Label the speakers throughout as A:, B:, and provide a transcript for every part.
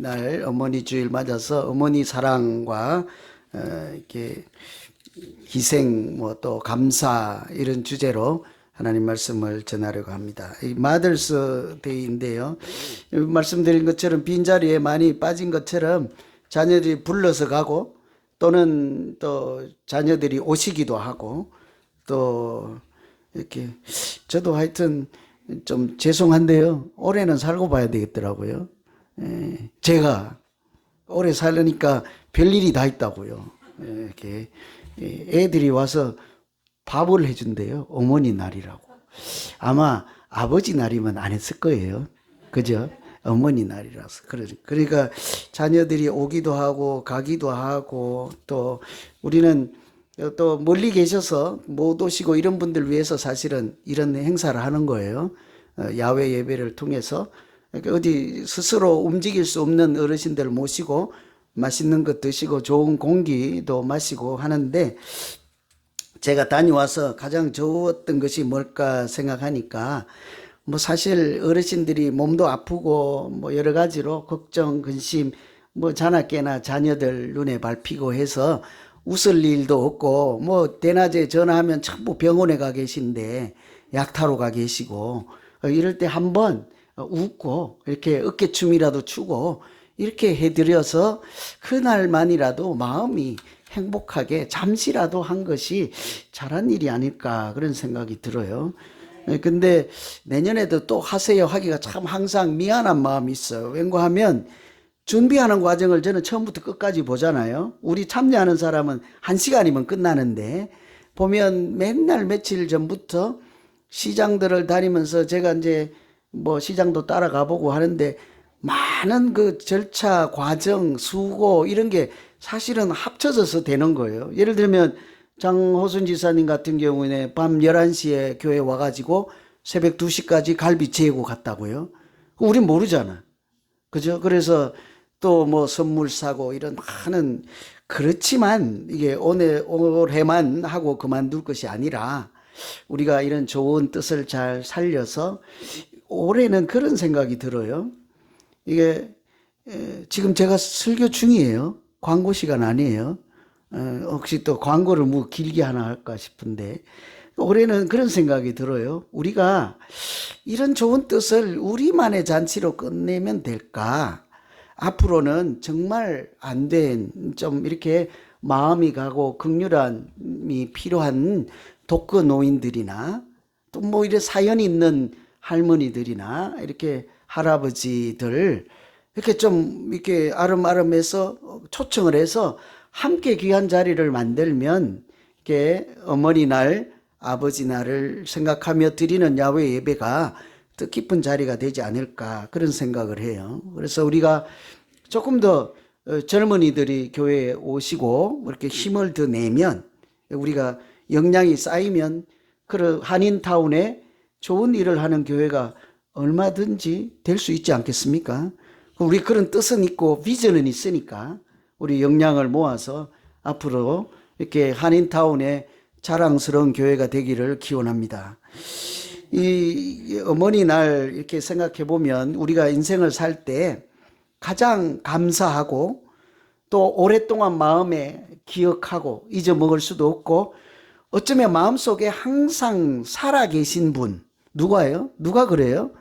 A: 날 어머니 주일 맞아서 어머니 사랑과 이렇게 희생 뭐 또 감사 이런 주제로 하나님 말씀을 전하려고 합니다. 이 마더스 데이인데요. 말씀드린 것처럼 빈자리에 많이 빠진 것처럼 자녀들이 불러서 가고 또는 또 자녀들이 오시기도 하고 또 이렇게 저도 하여튼 좀 죄송한데요. 올해는 살고 봐야 되겠더라고요. 제가 오래 살려니까 별일이 다 있다고요. 이렇게 애들이 와서 밥을 해준대요. 어머니 날이라고. 아마 아버지 날이면 안 했을 거예요. 그죠? 어머니 날이라서. 그러니까 자녀들이 오기도 하고 가기도 하고 또 우리는 또 멀리 계셔서 못 오시고 이런 분들 위해서 사실은 이런 행사를 하는 거예요. 야외 예배를 통해서 어디 스스로 움직일 수 없는 어르신들 모시고 맛있는 것 드시고 좋은 공기도 마시고 하는데 제가 다녀와서 가장 좋았던 것이 뭘까 생각하니까 뭐 사실 어르신들이 몸도 아프고 뭐 여러 가지로 걱정, 근심, 뭐 자나깨나 자녀들 눈에 밟히고 해서 웃을 일도 없고 뭐 대낮에 전화하면 전부 병원에 가 계신데 약 타러 가 계시고 이럴 때 한번 웃고 이렇게 어깨춤이라도 추고 이렇게 해드려서 그날만이라도 마음이 행복하게 잠시라도 한 것이 잘한 일이 아닐까 그런 생각이 들어요. 근데 내년에도 또 하세요 하기가 참 항상 미안한 마음이 있어요. 왠가하면 준비하는 과정을 저는 처음부터 끝까지 보잖아요. 우리 참여하는 사람은 1시간이면 끝나는데 보면 맨날 며칠 전부터 시장들을 다니면서 제가 이제 뭐 시장도 따라가 보고 하는데 많은 그 절차, 과정, 수고 이런 게 사실은 합쳐져서 되는 거예요. 예를 들면 장호순 지사님 같은 경우에 밤 11시에 교회 와가지고 새벽 2시까지 갈비 재고 갔다고요. 우린 모르잖아. 그죠? 그래서 또 뭐 선물 사고 이런 많은 그렇지만 이게 올해만 하고 그만둘 것이 아니라 우리가 이런 좋은 뜻을 잘 살려서 올해는 그런 생각이 들어요. 이게 지금 제가 설교 중이에요. 광고 시간 아니에요. 혹시 또 광고를 뭐 길게 하나 할까 싶은데 올해는 그런 생각이 들어요. 우리가 이런 좋은 뜻을 우리만의 잔치로 끝내면 될까? 앞으로는 정말 안 된 좀 이렇게 마음이 가고 극률함이 필요한 독거 노인들이나 또 뭐 이런 사연이 있는 할머니들이나 이렇게 할아버지들 이렇게 좀 이렇게 아름아름해서 초청을 해서 함께 귀한 자리를 만들면 이렇게 어머니 날, 아버지 날을 생각하며 드리는 야외 예배가 뜻깊은 자리가 되지 않을까 그런 생각을 해요. 그래서 우리가 조금 더 젊은이들이 교회에 오시고 이렇게 힘을 더 내면 우리가 역량이 쌓이면 그런 한인타운에 좋은 일을 하는 교회가 얼마든지 될 수 있지 않겠습니까? 우리 그런 뜻은 있고 비전은 있으니까 우리 역량을 모아서 앞으로 이렇게 한인타운에 자랑스러운 교회가 되기를 기원합니다. 이 어머니 날 이렇게 생각해 보면 우리가 인생을 살 때 가장 감사하고 또 오랫동안 마음에 기억하고 잊어먹을 수도 없고 어쩌면 마음속에 항상 살아계신 분 누가요? 누가 그래요?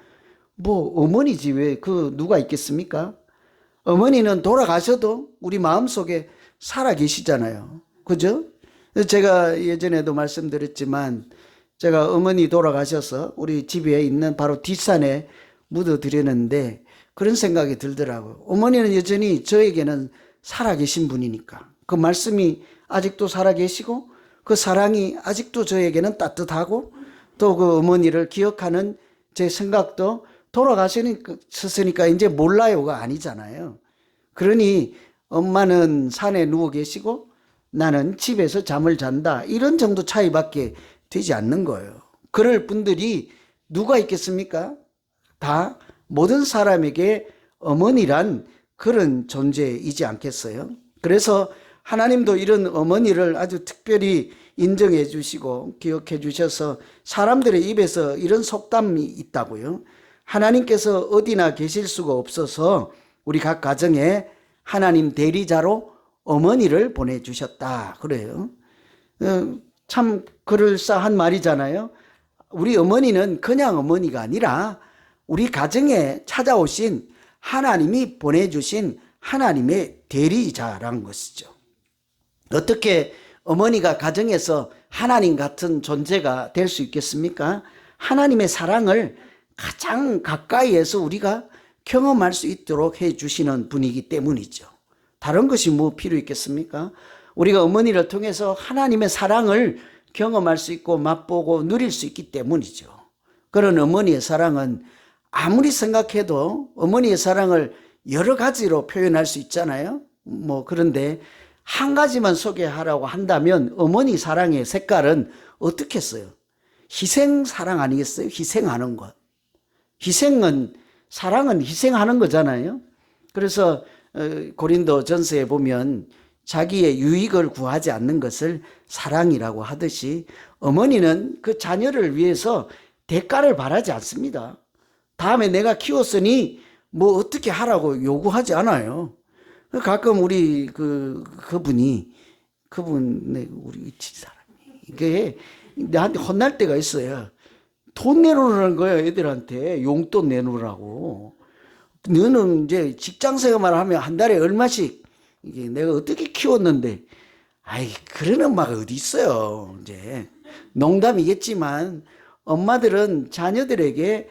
A: 뭐 어머니지 왜 그 누가 있겠습니까? 어머니는 돌아가셔도 우리 마음속에 살아계시잖아요. 그죠? 제가 예전에도 말씀드렸지만 제가 어머니 돌아가셔서 우리 집에 있는 바로 뒷산에 묻어드렸는데 그런 생각이 들더라고요. 어머니는 여전히 저에게는 살아계신 분이니까 그 말씀이 아직도 살아계시고 그 사랑이 아직도 저에게는 따뜻하고 또 그 어머니를 기억하는 제 생각도 돌아가셨으니까 이제 몰라요가 아니잖아요. 그러니 엄마는 산에 누워 계시고 나는 집에서 잠을 잔다. 이런 정도 차이밖에 되지 않는 거예요. 그럴 분들이 누가 있겠습니까? 다 모든 사람에게 어머니란 그런 존재이지 않겠어요? 그래서 하나님도 이런 어머니를 아주 특별히 인정해 주시고 기억해 주셔서 사람들의 입에서 이런 속담이 있다고요. 하나님께서 어디나 계실 수가 없어서 우리 각 가정에 하나님 대리자로 어머니를 보내주셨다. 그래요. 참 그럴싸한 말이잖아요. 우리 어머니는 그냥 어머니가 아니라 우리 가정에 찾아오신 하나님이 보내주신 하나님의 대리자라는 것이죠. 어떻게 어머니가 가정에서 하나님 같은 존재가 될 수 있겠습니까? 하나님의 사랑을 가장 가까이에서 우리가 경험할 수 있도록 해주시는 분이기 때문이죠. 다른 것이 뭐 필요 있겠습니까? 우리가 어머니를 통해서 하나님의 사랑을 경험할 수 있고 맛보고 누릴 수 있기 때문이죠. 그런 어머니의 사랑은 아무리 생각해도 어머니의 사랑을 여러 가지로 표현할 수 있잖아요. 그런데 한 가지만 소개하라고 한다면 어머니 사랑의 색깔은 어떻겠어요? 희생 사랑 아니겠어요? 희생하는 것. 사랑은 희생하는 거잖아요. 그래서 고린도 전서에 보면 자기의 유익을 구하지 않는 것을 사랑이라고 하듯이 어머니는 그 자녀를 위해서 대가를 바라지 않습니다. 다음에 내가 키웠으니 뭐 어떻게 하라고 요구하지 않아요. 가끔 우리 그분 우리 집사람이 이게 나한테 혼날 때가 있어요. 돈 내놓으라는 거예요. 애들한테 용돈 내놓으라고. 너는 이제 직장 생활만 하면 한 달에 얼마씩 이게 내가 어떻게 키웠는데, 그런 엄마가 어디 있어요. 이제 농담이겠지만 엄마들은 자녀들에게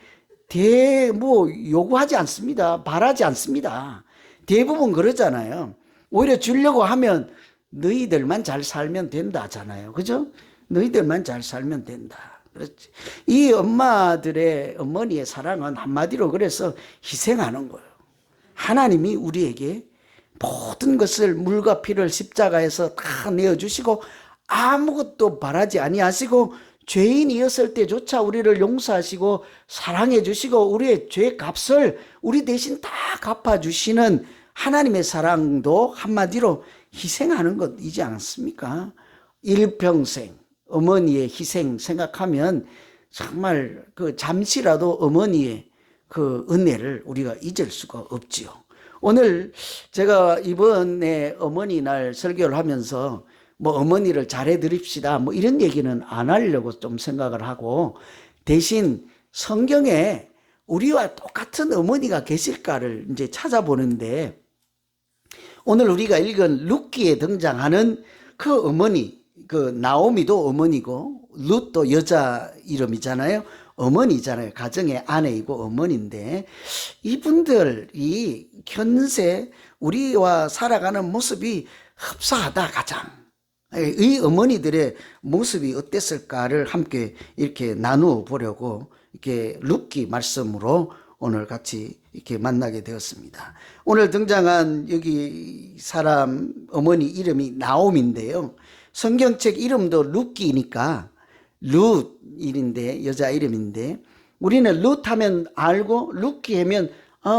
A: 요구하지 않습니다. 바라지 않습니다. 대부분 그러잖아요. 오히려 주려고 하면 너희들만 잘 살면 된다잖아요. 그죠? 너희들만 잘 살면 된다. 그렇지. 이 어머니의 사랑은 한마디로 그래서 희생하는 거예요. 하나님이 우리에게 모든 것을 물과 피를 십자가에서 다 내어주시고 아무것도 바라지 아니하시고 죄인이었을 때조차 우리를 용서하시고 사랑해 주시고 우리의 죄 값을 우리 대신 다 갚아주시는 하나님의 사랑도 한마디로 희생하는 것이지 않습니까? 일평생 어머니의 희생 생각하면 정말 잠시라도 어머니의 그 은혜를 우리가 잊을 수가 없지요. 오늘 제가 이번에 어머니 날 설교를 하면서 어머니를 잘해 드립시다 이런 얘기는 안 하려고 좀 생각을 하고, 대신 성경에 우리와 똑같은 어머니가 계실까를 이제 찾아보는데, 오늘 우리가 읽은 룻기에 등장하는 그 어머니, 나오미도 어머니고 룻도 여자 이름이잖아요. 어머니잖아요. 가정의 아내이고 어머니인데, 이분들이 현세 우리와 살아가는 모습이 흡사하다. 가장 이 어머니들의 모습이 어땠을까를 함께 이렇게 나누어 보려고 이렇게 룻기 말씀으로 오늘 같이 이렇게 만나게 되었습니다. 오늘 등장한 여기 사람 어머니 이름이 나옴인데요. 성경책 이름도 룻기니까 룻일인데 여자 이름인데, 우리는 룻 하면 알고 룻기 하면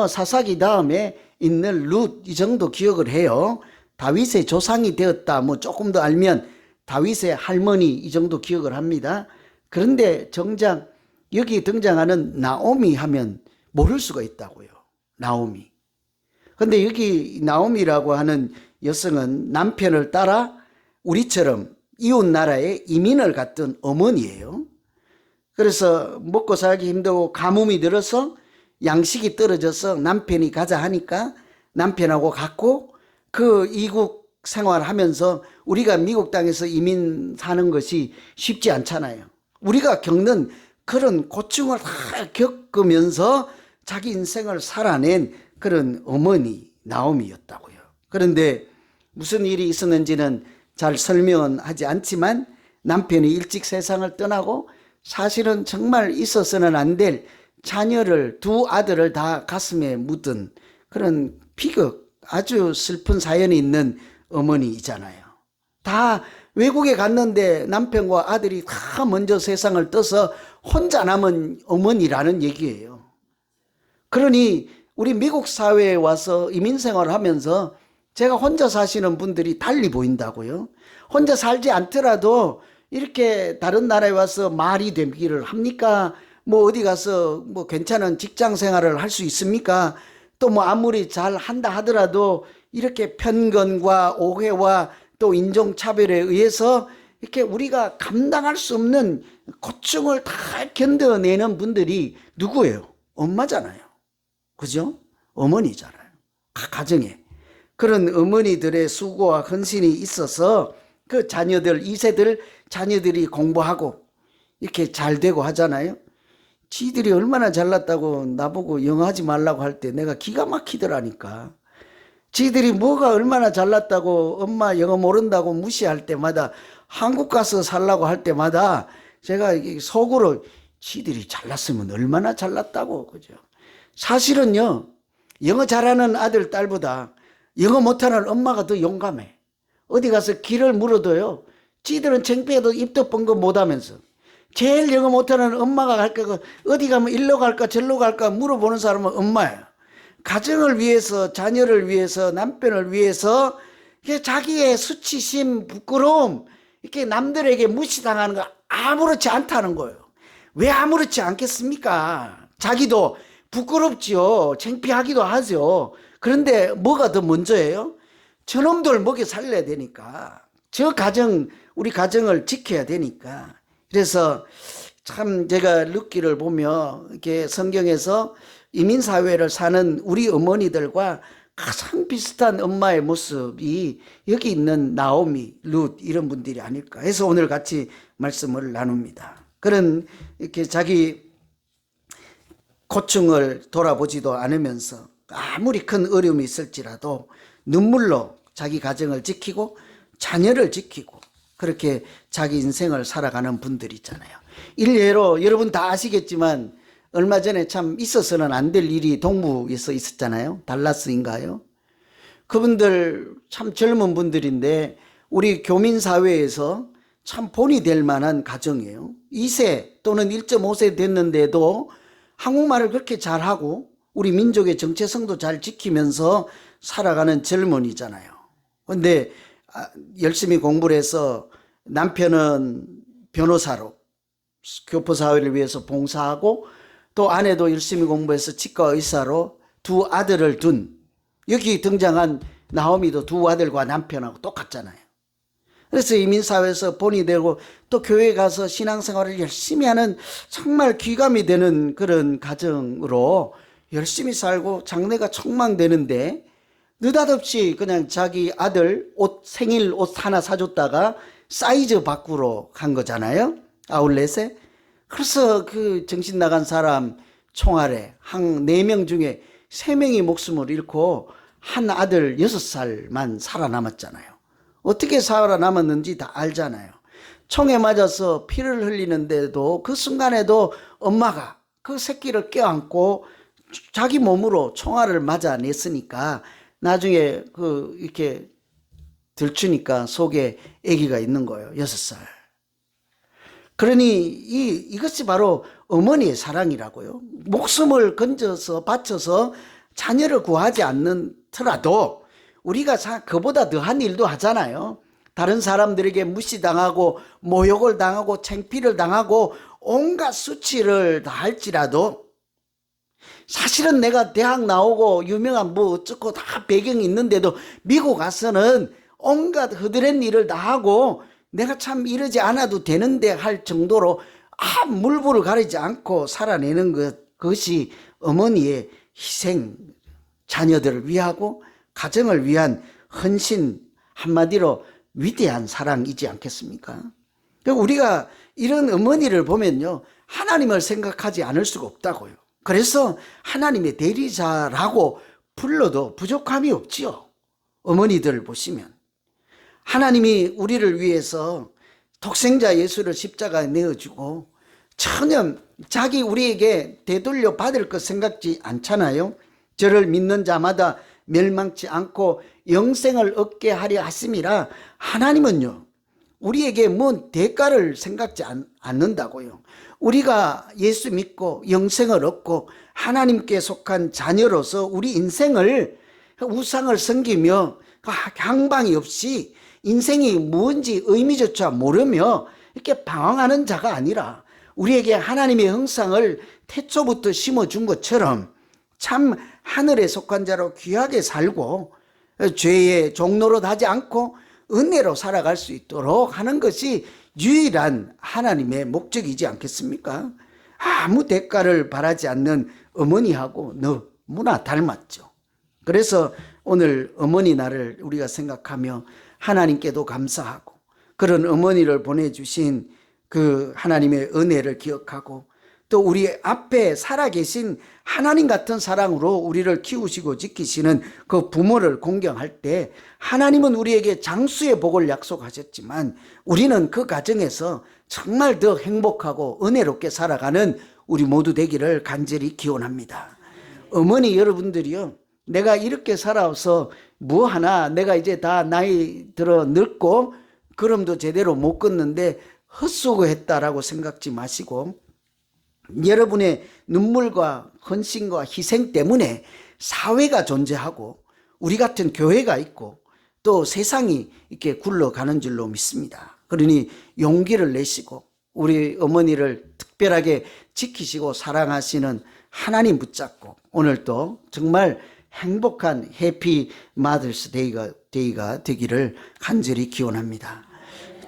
A: 사사기 다음에 있는 룻 이 정도 기억을 해요. 다윗의 조상이 되었다 조금 더 알면 다윗의 할머니 이 정도 기억을 합니다. 그런데 정작 여기 등장하는 나오미 하면 모를 수가 있다고요. 나오미. 근데 여기 나오미라고 하는 여성은 남편을 따라 우리처럼 이웃 나라에 이민을 갔던 어머니예요. 그래서 먹고 살기 힘들고 가뭄이 들어서 양식이 떨어져서 남편이 가자 하니까 남편하고 갔고, 그 이국 생활하면서 우리가 미국 땅에서 이민 사는 것이 쉽지 않잖아요. 우리가 겪는 그런 고충을 다 겪으면서 자기 인생을 살아낸 그런 어머니 나오미였다고요. 그런데 무슨 일이 있었는지는 잘 설명은 하지 않지만 남편이 일찍 세상을 떠나고 사실은 정말 있어서는 안 될 자녀를, 두 아들을 다 가슴에 묻은 그런 비극, 아주 슬픈 사연이 있는 어머니이잖아요. 다 외국에 갔는데 남편과 아들이 다 먼저 세상을 떠서 혼자 남은 어머니라는 얘기예요. 그러니 우리 미국 사회에 와서 이민 생활을 하면서 제가 혼자 사시는 분들이 달리 보인다고요. 혼자 살지 않더라도 이렇게 다른 나라에 와서 말이 되기를 합니까? 어디 가서 괜찮은 직장 생활을 할 수 있습니까? 또 뭐 아무리 잘 한다 하더라도 이렇게 편견과 오해와 또 인종차별에 의해서 이렇게 우리가 감당할 수 없는 고충을 다 견뎌내는 분들이 누구예요? 엄마잖아요. 그죠? 어머니잖아요. 가정에. 그런 어머니들의 수고와 헌신이 있어서 그 자녀들, 2세들 자녀들이 공부하고 이렇게 잘 되고 하잖아요. 지들이 얼마나 잘났다고 나보고 영어 하지 말라고 할 때 내가 기가 막히더라니까. 지들이 뭐가 얼마나 잘났다고 엄마 영어 모른다고 무시할 때마다 한국 가서 살라고 할 때마다 제가 속으로 지들이 잘났으면 얼마나 잘났다고. 그죠? 사실은요, 영어 잘하는 아들, 딸보다 영어 못하는 엄마가 더 용감해. 어디 가서 길을 물어도요, 지들은 창피해도 입도 뻥긋 못하면서 제일 영어 못하는 엄마가 갈까, 어디 가면 일로 갈까 절로 갈까 물어보는 사람은 엄마예요. 가정을 위해서, 자녀를 위해서, 남편을 위해서 자기의 수치심, 부끄러움, 이렇게 남들에게 무시당하는 거 아무렇지 않다는 거예요. 왜 아무렇지 않겠습니까? 자기도 부끄럽지요. 창피하기도 하죠. 그런데 뭐가 더 먼저예요? 저놈들 먹여 살려야 되니까. 우리 가정을 지켜야 되니까. 그래서 참 제가 룻기를 보며 이렇게 성경에서 이민사회를 사는 우리 어머니들과 가장 비슷한 엄마의 모습이 여기 있는 나오미, 룻 이런 분들이 아닐까 해서 오늘 같이 말씀을 나눕니다. 그런 이렇게 자기 고충을 돌아보지도 않으면서 아무리 큰 어려움이 있을지라도 눈물로 자기 가정을 지키고 자녀를 지키고 그렇게 자기 인생을 살아가는 분들 있잖아요. 일례로 여러분 다 아시겠지만 얼마 전에 참 있어서는 안 될 일이 동부에서 있었잖아요. 달라스인가요? 그분들 참 젊은 분들인데 우리 교민사회에서 참 본이 될 만한 가정이에요. 2세 또는 1.5세 됐는데도 한국말을 그렇게 잘하고 우리 민족의 정체성도 잘 지키면서 살아가는 젊은이잖아요. 그런데 열심히 공부를 해서 남편은 변호사로 교포사회를 위해서 봉사하고 또 아내도 열심히 공부해서 치과 의사로 두 아들을 둔 여기 등장한 나오미도 두 아들과 남편하고 똑같잖아요. 그래서 이민사회에서 본이 되고 또 교회 가서 신앙생활을 열심히 하는 정말 귀감이 되는 그런 가정으로 열심히 살고 장래가 촉망되는데 느닷없이 그냥 자기 아들 생일 옷 하나 사줬다가 사이즈 바꾸러 간 거잖아요. 아울렛에. 그래서 그 정신 나간 사람 총알에 한 4명 중에 3명이 목숨을 잃고 한 아들 6살만 살아남았잖아요. 어떻게 살아남았는지 다 알잖아요. 총에 맞아서 피를 흘리는데도 그 순간에도 엄마가 그 새끼를 껴안고 자기 몸으로 총알을 맞아냈으니까 나중에 이렇게 들추니까 속에 아기가 있는 거예요. 6살. 그러니 이것이 바로 어머니의 사랑이라고요. 목숨을 건져서 바쳐서 자녀를 구하지 않더라도 우리가 그보다 더한 일도 하잖아요. 다른 사람들에게 무시당하고 모욕을 당하고 창피를 당하고 온갖 수치를 다 할지라도 사실은 내가 대학 나오고 유명한 뭐 어쩌고 다 배경이 있는데도 미국 가서는 온갖 허드렛 일을 다 하고 내가 참 이러지 않아도 되는데 할 정도로 물불을 가리지 않고 살아내는 그것이 어머니의 희생, 자녀들을 위하고 가정을 위한 헌신, 한마디로 위대한 사랑이지 않겠습니까? 우리가 이런 어머니를 보면요, 하나님을 생각하지 않을 수가 없다고요. 그래서 하나님의 대리자라고 불러도 부족함이 없지요. 어머니들 보시면 하나님이 우리를 위해서 독생자 예수를 십자가에 내어주고 전혀 우리에게 되돌려 받을 것 생각지 않잖아요. 저를 믿는 자마다 멸망치 않고 영생을 얻게 하려 하심이라. 하나님은요, 우리에게 뭔 대가를 생각지 않는다고요. 우리가 예수 믿고 영생을 얻고 하나님께 속한 자녀로서 우리 인생을 우상을 섬기며 향방이 없이 인생이 뭔지 의미조차 모르며 이렇게 방황하는 자가 아니라 우리에게 하나님의 형상을 태초부터 심어준 것처럼 참 하늘에 속한 자로 귀하게 살고 죄의 종노릇 하지 않고 은혜로 살아갈 수 있도록 하는 것이 유일한 하나님의 목적이지 않겠습니까? 아무 대가를 바라지 않는 어머니하고 너무나 닮았죠. 그래서 오늘 어머니 날을 우리가 생각하며 하나님께도 감사하고 그런 어머니를 보내주신 그 하나님의 은혜를 기억하고 또 우리 앞에 살아계신 하나님 같은 사랑으로 우리를 키우시고 지키시는 그 부모를 공경할 때 하나님은 우리에게 장수의 복을 약속하셨지만 우리는 그 과정에서 정말 더 행복하고 은혜롭게 살아가는 우리 모두 되기를 간절히 기원합니다. 어머니 여러분들이요, 내가 이렇게 살아서 뭐하나, 내가 이제 다 나이 들어 늙고 걸음도 제대로 못 걷는데 헛수고했다라고 생각지 마시고 여러분의 눈물과 헌신과 희생 때문에 사회가 존재하고 우리 같은 교회가 있고 또 세상이 이렇게 굴러가는 줄로 믿습니다. 그러니 용기를 내시고 우리 어머니를 특별하게 지키시고 사랑하시는 하나님 붙잡고 오늘도 정말 행복한 해피 마더스 데이가 되기를 간절히 기원합니다.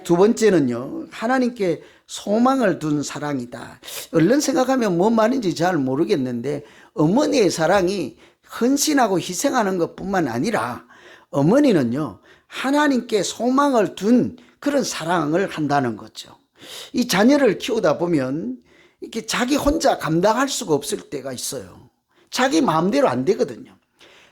A: 두 번째는요, 하나님께 소망을 둔 사랑이다. 얼른 생각하면 뭔 말인지 잘 모르겠는데 어머니의 사랑이 헌신하고 희생하는 것뿐만 아니라 어머니는요, 하나님께 소망을 둔 그런 사랑을 한다는 거죠. 이 자녀를 키우다 보면 이렇게 자기 혼자 감당할 수가 없을 때가 있어요. 자기 마음대로 안 되거든요.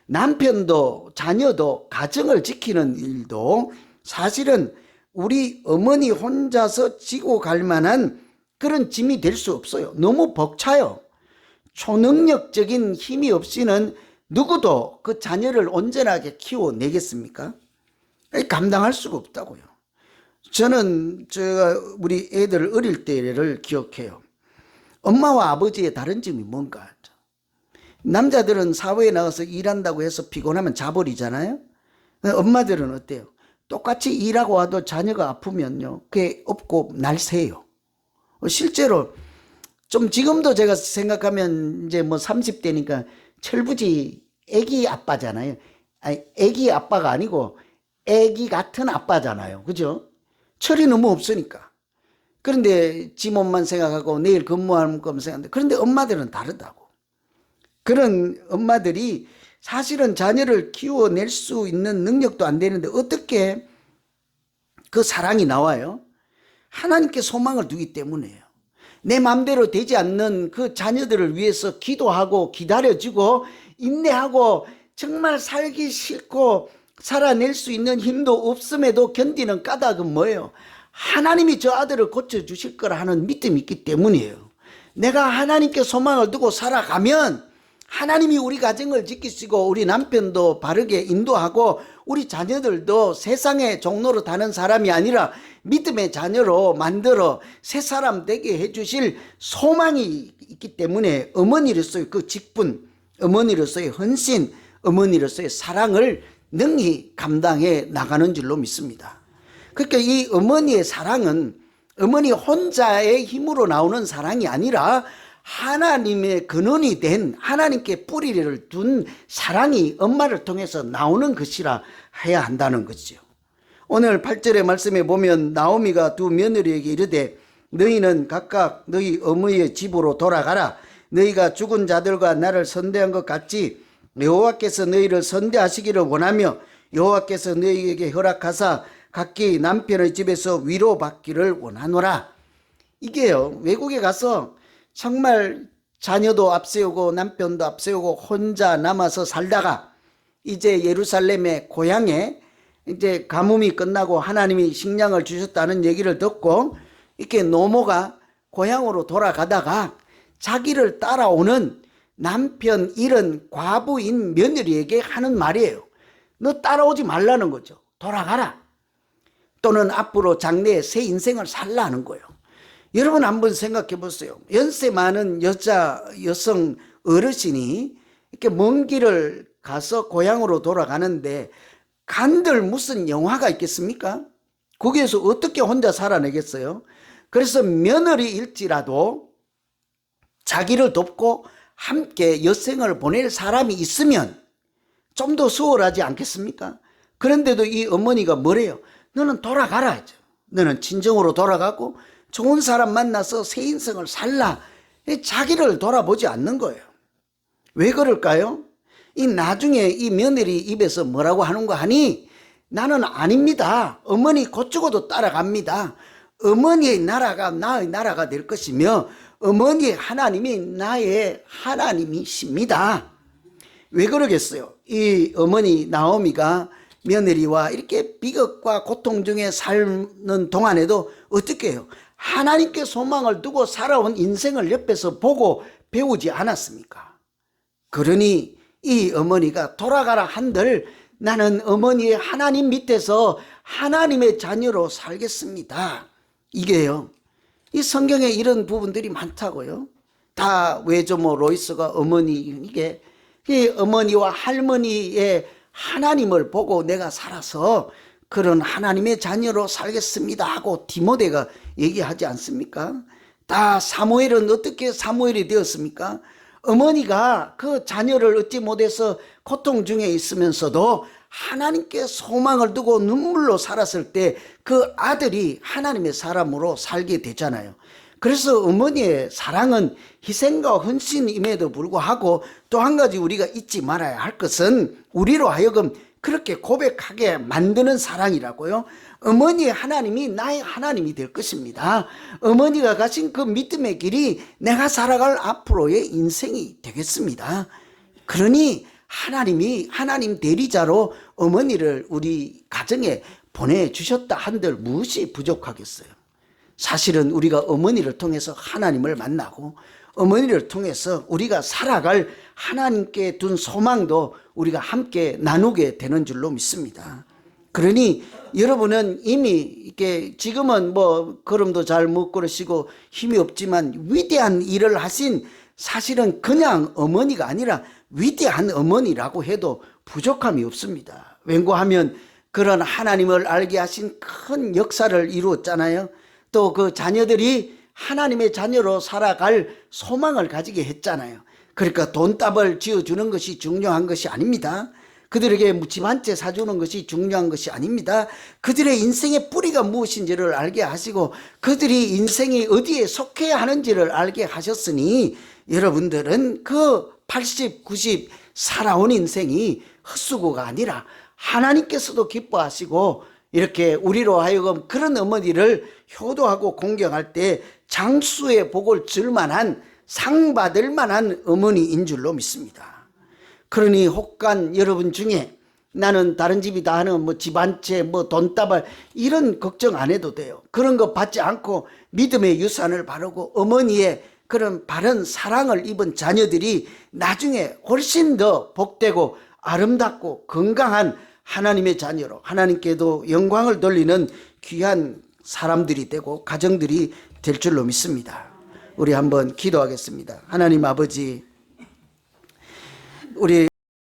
A: 남편도 자녀도 가정을 지키는 일도 사실은 우리 어머니 혼자서 지고 갈 만한 그런 짐이 될 수 없어요. 너무 벅차요. 초능력적인 힘이 없이는 누구도 그 자녀를 온전하게 키워내겠습니까? 감당할 수가 없다고요. 저는 우리 애들 어릴 때를 기억해요. 엄마와 아버지의 다른 점이 뭔가. 남자들은 사회에 나가서 일한다고 해서 피곤하면 자버리잖아요. 엄마들은 어때요? 똑같이 일하고 와도 자녀가 아프면요, 그게 없고 날새요. 실제로 좀 지금도 제가 생각하면 이제 뭐 30대니까 철부지 애기 아빠잖아요. 아니, 애기 아빠가 아니고 애기 같은 아빠잖아요. 그죠? 철이 너무 없으니까. 그런데 지 몸만 생각하고 내일 근무하는 것만 생각하는데, 그런데 엄마들은 다르다고. 그런 엄마들이 사실은 자녀를 키워낼 수 있는 능력도 안 되는데 어떻게 그 사랑이 나와요? 하나님께 소망을 두기 때문이에요. 내 마음대로 되지 않는 그 자녀들을 위해서 기도하고 기다려주고 인내하고 정말 살기 싫고 살아낼 수 있는 힘도 없음에도 견디는 까닭은 뭐예요? 하나님이 저 아들을 고쳐주실 거라 하는 믿음이 있기 때문이에요. 내가 하나님께 소망을 두고 살아가면 하나님이 우리 가정을 지키시고 우리 남편도 바르게 인도하고 우리 자녀들도 세상의 종로로 다는 사람이 아니라 믿음의 자녀로 만들어 새 사람 되게 해주실 소망이 있기 때문에 어머니로서의 그 직분, 어머니로서의 헌신, 어머니로서의 사랑을 능히 감당해 나가는 줄로 믿습니다. 그러니까 이 어머니의 사랑은 어머니 혼자의 힘으로 나오는 사랑이 아니라 하나님의 근원이 된 하나님께 뿌리를 둔 사랑이 엄마를 통해서 나오는 것이라 해야 한다는 거죠. 오늘 8절의 말씀에 보면 나오미가 두 며느리에게 이르되 너희는 각각 너희 어머니의 집으로 돌아가라. 너희가 죽은 자들과 나를 선대한 것 같이 여호와께서 너희를 선대하시기를 원하며 여호와께서 너희에게 허락하사 각기 남편의 집에서 위로받기를 원하노라. 이게요, 외국에 가서 정말 자녀도 앞세우고 남편도 앞세우고 혼자 남아서 살다가 이제 예루살렘의 고향에 이제 가뭄이 끝나고 하나님이 식량을 주셨다는 얘기를 듣고 이렇게 노모가 고향으로 돌아가다가 자기를 따라오는 남편 잃은 과부인 며느리에게 하는 말이에요. 너 따라오지 말라는 거죠. 돌아가라. 또는 앞으로 장래에 새 인생을 살라는 거예요. 여러분 한번 생각해 보세요. 연세 많은 여성 어르신이 이렇게 먼 길을 가서 고향으로 돌아가는데 간들 무슨 영화가 있겠습니까? 거기에서 어떻게 혼자 살아내겠어요? 그래서 며느리일지라도 자기를 돕고 함께 여생을 보낼 사람이 있으면 좀 더 수월하지 않겠습니까? 그런데도 이 어머니가 뭐래요? 너는 돌아가라 하죠. 너는 친정으로 돌아가고 좋은 사람 만나서 새 인생을 살라. 자기를 돌아보지 않는 거예요. 왜 그럴까요? 이 나중에 이 며느리 입에서 뭐라고 하는가 하니 나는 아닙니다. 어머니 곧 죽어도 따라갑니다. 어머니의 나라가 나의 나라가 될 것이며 어머니의 하나님이 나의 하나님이십니다. 왜 그러겠어요? 이 어머니 나오미가 며느리와 이렇게 비극과 고통 중에 사는 동안에도 어떻게 해요? 하나님께 소망을 두고 살아온 인생을 옆에서 보고 배우지 않았습니까? 그러니 이 어머니가 돌아가라 한들 나는 어머니의 하나님 밑에서 하나님의 자녀로 살겠습니다. 이게요. 이 성경에 이런 부분들이 많다고요. 다 외조모 로이스가 어머니 이게 이 어머니와 할머니의 하나님을 보고 내가 살아서 그런 하나님의 자녀로 살겠습니다 하고 디모데가 얘기하지 않습니까? 다 사무엘은 어떻게 사무엘이 되었습니까? 어머니가 그 자녀를 얻지 못해서 고통 중에 있으면서도 하나님께 소망을 두고 눈물로 살았을 때 그 아들이 하나님의 사람으로 살게 되잖아요. 그래서 어머니의 사랑은 희생과 헌신임에도 불구하고 또 한 가지 우리가 잊지 말아야 할 것은 우리로 하여금 그렇게 고백하게 만드는 사랑이라고요. 어머니의 하나님이 나의 하나님이 될 것입니다. 어머니가 가신 그 믿음의 길이 내가 살아갈 앞으로의 인생이 되겠습니다. 그러니 하나님이 하나님 대리자로 어머니를 우리 가정에 보내주셨다 한들 무엇이 부족하겠어요? 사실은 우리가 어머니를 통해서 하나님을 만나고 어머니를 통해서 우리가 살아갈 하나님께 둔 소망도 우리가 함께 나누게 되는 줄로 믿습니다. 그러니 여러분은 이미 이렇게 지금은 뭐 걸음도 잘 못 걸으시고 힘이 없지만 위대한 일을 하신 사실은 그냥 어머니가 아니라 위대한 어머니라고 해도 부족함이 없습니다. 왠고하면 그런 하나님을 알게 하신 큰 역사를 이루었잖아요. 또 그 자녀들이 하나님의 자녀로 살아갈 소망을 가지게 했잖아요. 그러니까 돈답을 지어주는 것이 중요한 것이 아닙니다. 그들에게 집 한 채 사주는 것이 중요한 것이 아닙니다. 그들의 인생의 뿌리가 무엇인지를 알게 하시고 그들이 인생이 어디에 속해야 하는지를 알게 하셨으니 여러분들은 그 80, 90 살아온 인생이 헛수고가 아니라 하나님께서도 기뻐하시고 이렇게 우리로 하여금 그런 어머니를 효도하고 공경할 때 장수의 복을 줄 만한 상 받을 만한 어머니인 줄로 믿습니다. 그러니 혹간 여러분 중에 나는 다른 집이 다 하는 뭐 집 한 채 뭐 돈다발 이런 걱정 안 해도 돼요. 그런 거 받지 않고 믿음의 유산을 바르고 어머니의 그런 바른 사랑을 입은 자녀들이 나중에 훨씬 더 복되고 아름답고 건강한 하나님의 자녀로 하나님께도 영광을 돌리는 귀한 사람들이 되고 가정들이 될 줄로 믿습니다. 우리 한번 기도하겠습니다. 하나님 아버지, 우리